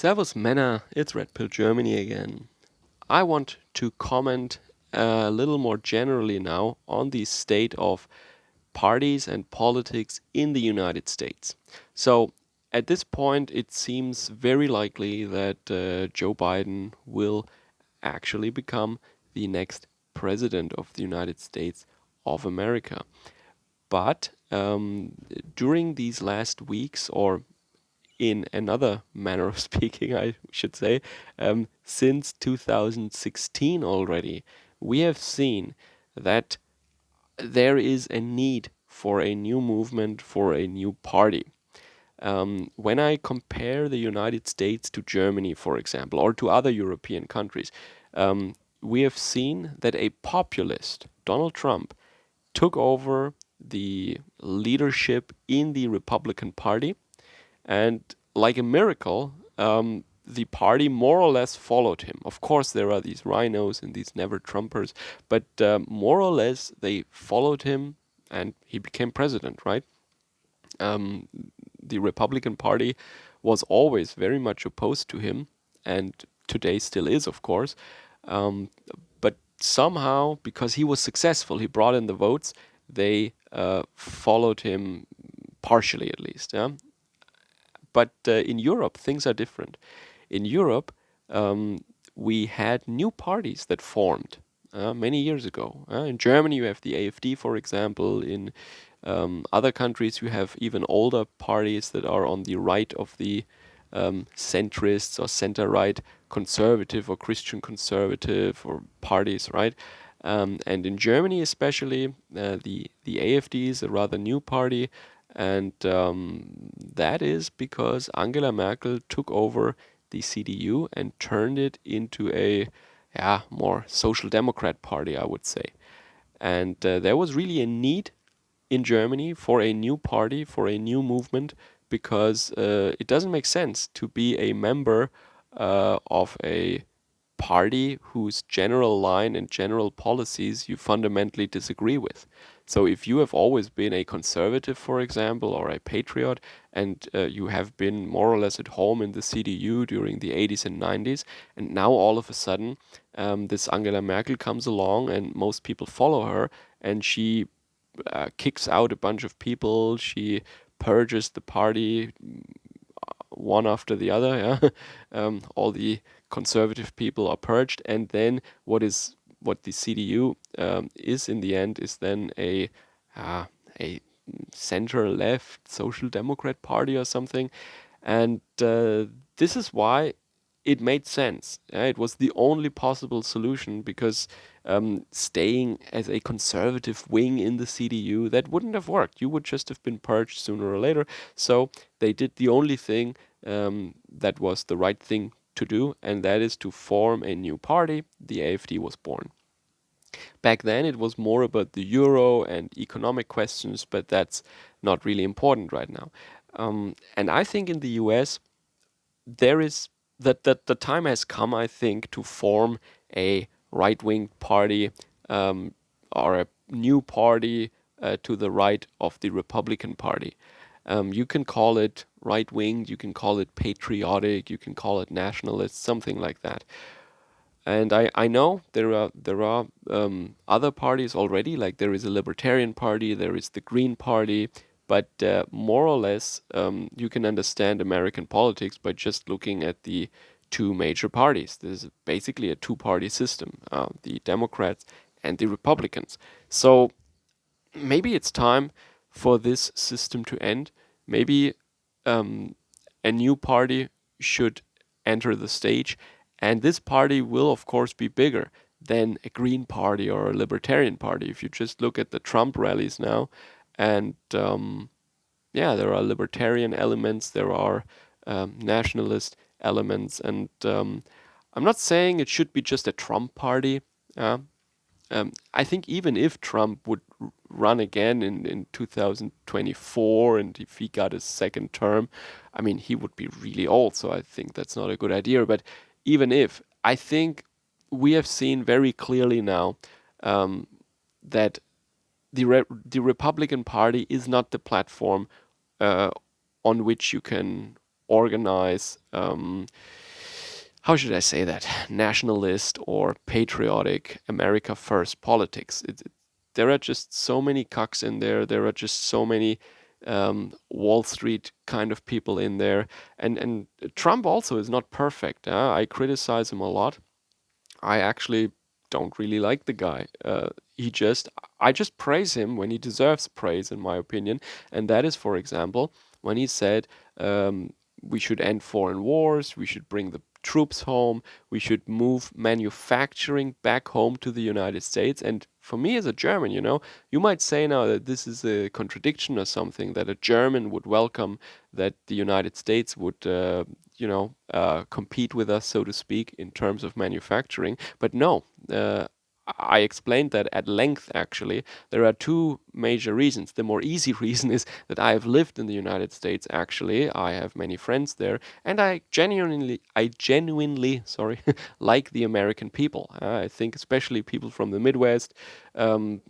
Servus Männer, it's Red Pill Germany again. I want to comment a little more generally now on the state of parties and politics in the United States. So, at this point, it seems very likely that Joe Biden will actually become the next president of the United States of America. But during these last weeks, or in another manner of speaking, I should say, since 2016 already, we have seen that there is a need for a new movement, for a new party. When I compare the United States to Germany, for example, or to other European countries, we have seen that a populist, Donald Trump, took over the leadership in the Republican Party, and like a miracle, the party more or less followed him. Of course, there are these rhinos and these never Trumpers, but more or less they followed him and he became president, right? Um, the Republican Party was always very much opposed to him, and today still is, of course. Um, but somehow, because he was successful, he brought in the votes, they followed him partially at least. Yeah? But in Europe, things are different. In Europe, we had new parties that formed many years ago. In Germany, you have the AfD, for example. In other countries, you have even older parties that are on the right of the centrists or center-right conservative or Christian conservative or parties, right? And in Germany, especially, the AfD is a rather new party, and that is because Angela Merkel took over the CDU and turned it into a more social democrat party, I would say. And there was really a need in Germany for a new party, for a new movement, because it doesn't make sense to be a member of a party whose general line and general policies you fundamentally disagree with. So if you have always been a conservative, for example, or a patriot, and you have been more or less at home in the CDU during the 80s and 90s, and now all of a sudden this Angela Merkel comes along and most people follow her, and she kicks out a bunch of people, she purges the party one after the other. Yeah, all the conservative people are purged, and then what the CDU is in the end is then a center left social democrat party or something, and this is why it made sense. It was the only possible solution because staying as a conservative wing in the CDU, that wouldn't have worked. You would just have been purged sooner or later. So they did the only thing that was the right thing to do, and that is to form a new party. The AfD was born. Back then, it was more about the euro and economic questions, but that's not really important right now. And I think in the US, there is that the time has come, I think, to form a right-wing party or a new party to the right of the Republican Party. You can call it right-wing, you can call it patriotic, you can call it nationalist, something like that. And I know there are other parties already, like there is a Libertarian Party, there is the Green Party, but more or less you can understand American politics by just looking at the two major parties. This is basically a two-party system, the Democrats and the Republicans. So maybe it's time for this system to end. Maybe a new party should enter the stage, and this party will, of course, be bigger than a Green Party or a Libertarian Party. If you just look at the Trump rallies now, and there are libertarian elements, there are nationalist elements, and I'm not saying it should be just a Trump party. Uh, I think even if Trump would run again in 2024 and if he got his second term, I mean, he would be really old. So I think that's not a good idea. But even if, I think we have seen very clearly now that the Republican Party is not the platform uh, on which you can organize, how should I say that, nationalist or patriotic America First politics. There are just so many cucks in there. There are just so many Wall Street kind of people in there. And Trump also is not perfect. I criticize him a lot. I actually don't really like the guy. He just, I just praise him when he deserves praise, in my opinion. And that is, for example, when he said we should end foreign wars, we should bring the troops home, we should move manufacturing back home to the United States. And for me as a German, you might say now that this is a contradiction or something, that a German would welcome that the United States would, compete with us, so to speak, in terms of manufacturing. But no, I explained that at length, actually. There are two major reasons. The more easy reason is that I have lived in the United States, actually. I have many friends there, and I genuinely, sorry, like the American people. I think especially people from the Midwest, um,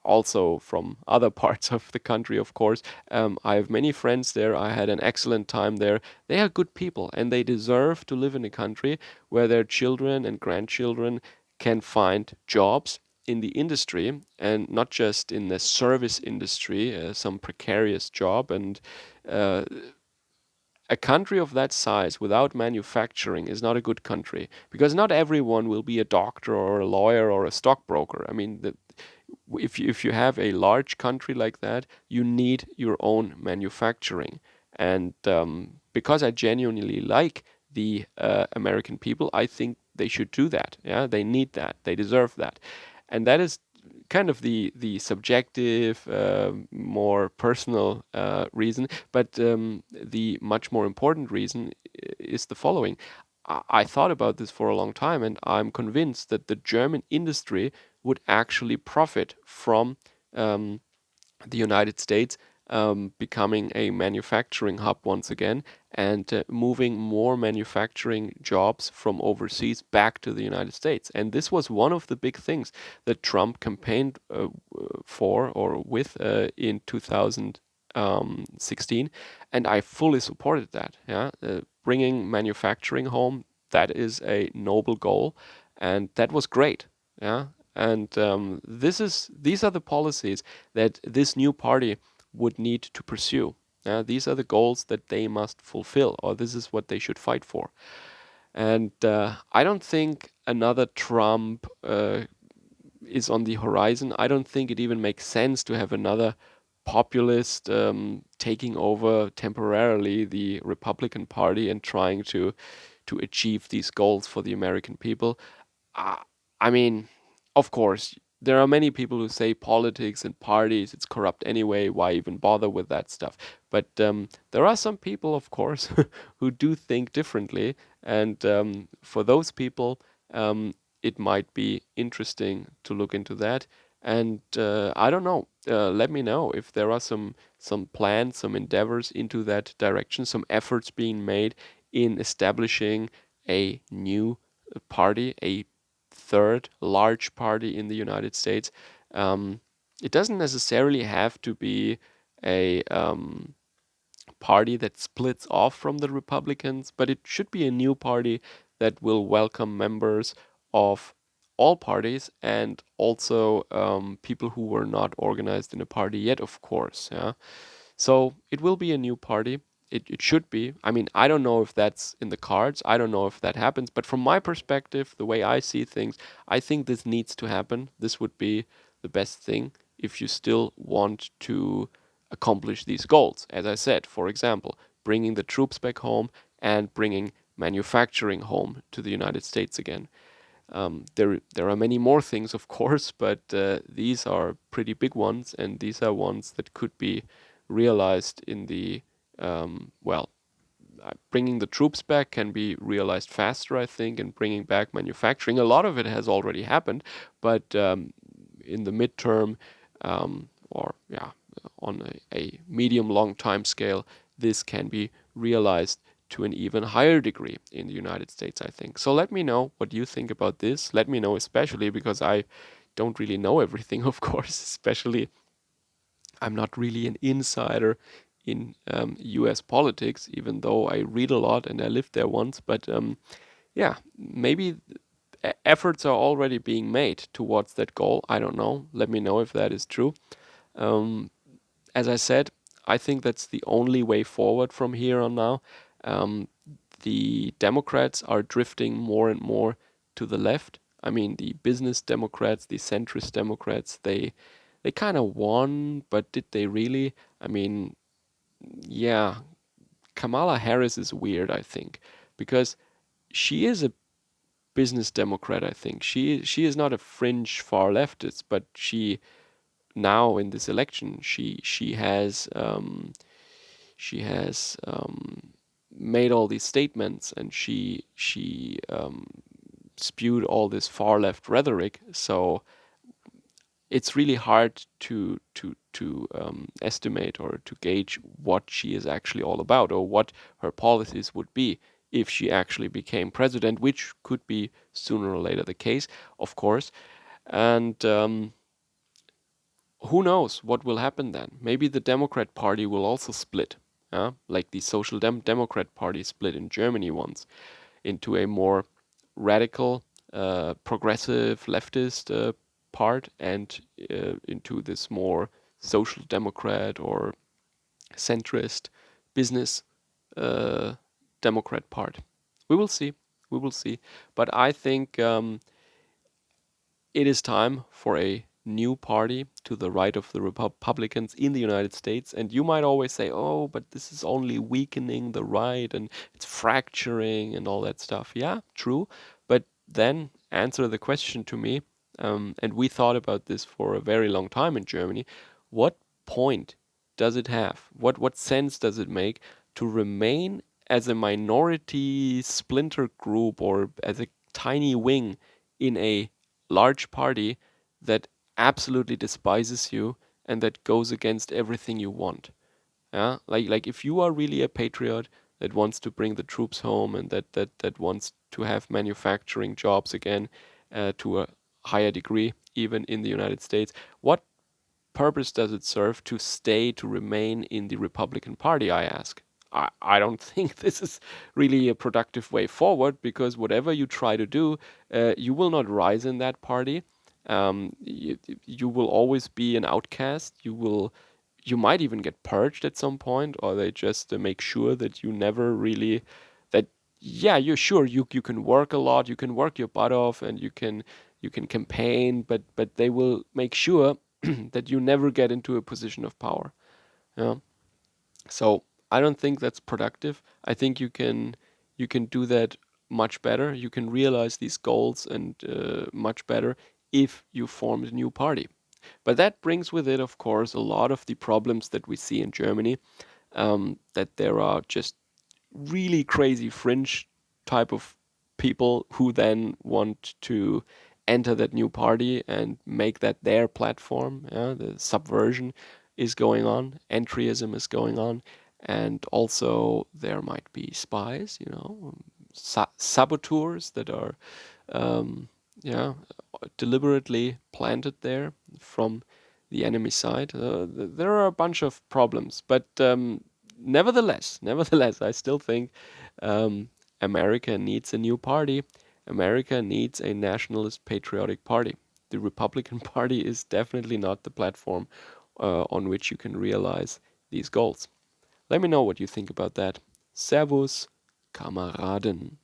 also from other parts of the country, of course. I have many friends there. I had an excellent time there. They are good people, and they deserve to live in a country where their children and grandchildren can find jobs in the industry, and not just in the service industry, some precarious job. And uh, a country of that size without manufacturing is not a good country, because not everyone will be a doctor or a lawyer or a stockbroker. I mean, if you have a large country like that, you need your own manufacturing. And because I genuinely like the American people, I think they should do that. Yeah, they need that. They deserve that. And that is kind of the subjective, more personal reason. But the much more important reason is the following. I thought about this for a long time, and I'm convinced that the German industry would actually profit from um, the United States becoming a manufacturing hub once again, and moving more manufacturing jobs from overseas back to the United States. And this was one of the big things that Trump campaigned for or with in 2016, and I fully supported that. Yeah, bringing manufacturing home, that is a noble goal, and that was great. Yeah, and these are the policies that this new party would need to pursue. These are the goals that they must fulfill, or this is what they should fight for. And I don't think another Trump is on the horizon. I don't think it even makes sense to have another populist taking over temporarily the Republican Party and trying to achieve these goals for the American people. Uh, I mean, of course, there are many people who say politics and parties, it's corrupt anyway, why even bother with that stuff? But there are some people, of course, who do think differently. And for those people, it might be interesting to look into that. And I don't know. Let me know if there are some plans, some endeavors into that direction, some efforts being made in establishing a new party, a third large party in the United States. It doesn't necessarily have to be a party that splits off from the Republicans, but it should be a new party that will welcome members of all parties, and also people who were not organized in a party yet, of course. Yeah. So it will be a new party. It should be. I mean, I don't know if that's in the cards. I don't know if that happens. But from my perspective, the way I see things, I think this needs to happen. This would be the best thing if you still want to accomplish these goals. As I said, for example, bringing the troops back home and bringing manufacturing home to the United States again. There are many more things, of course, but these are pretty big ones, and these are ones that could be realized in the well, bringing the troops back can be realized faster, I think, and bringing back manufacturing. A lot of it has already happened, but in the midterm, or yeah, on a medium long time scale, this can be realized to an even higher degree in the United States, I think. So let me know what you think about this. Let me know, especially because I don't really know everything, of course, especially I'm not really an insider in US politics, even though I read a lot and I lived there once. But yeah, maybe efforts are already being made towards that goal. I don't know. Let me know if that is true. Um, as I said, I think that's the only way forward from here on now. Um, the Democrats are drifting more and more to the left. I mean, the business Democrats, the centrist Democrats, they kind of won, but did they really? I mean, yeah, Kamala Harris is weird, I think, because she is a business Democrat, I think. She is not a fringe far leftist, but she now in this election she has made all these statements and she spewed all this far left rhetoric. So it's really hard to estimate or to gauge what she is actually all about or what her policies would be if she actually became president, which could be sooner or later the case, of course. And who knows what will happen then? Maybe the Democrat Party will also split, like the Social Democrat Party split in Germany once into a more radical, progressive leftist part and into this more social democrat or centrist business uh, democrat part. We will see. We will see. But I think it is time for a new party to the right of the Republicans in the United States. And you might always say, oh, but this is only weakening the right and it's fracturing and all that stuff. Yeah, true. But then answer the question to me. And we thought about this for a very long time in Germany. What point does it have? What sense does it make to remain as a minority splinter group or as a tiny wing in a large party that absolutely despises you and that goes against everything you want? Yeah, like if you are really a patriot that wants to bring the troops home and that wants to have manufacturing jobs again to a higher degree, even in the United States, what purpose does it serve to stay, to remain in the Republican Party, I ask? I don't think this is really a productive way forward because whatever you try to do, you will not rise in that party. You will always be an outcast. You might even get purged at some point, or they just make sure that you never really, that, yeah, you're sure you can work a lot, you can work your butt off, and you can campaign, but they will make sure that you never get into a position of power. Yeah. So I don't think that's productive. I think you can do that much better. You can realize these goals and much better if you form a new party. But that brings with it, of course, a lot of the problems that we see in Germany. That there are just really crazy fringe type of people who then want to enter that new party and make that their platform. Yeah? The subversion is going on, entryism is going on, and also there might be spies, saboteurs that are, um, yeah, deliberately planted there from the enemy side. There are a bunch of problems, but nevertheless, I still think um, America needs a new party. America needs a nationalist patriotic party. The Republican Party is definitely not the platform on which you can realize these goals. Let me know what you think about that. Servus, Kameraden.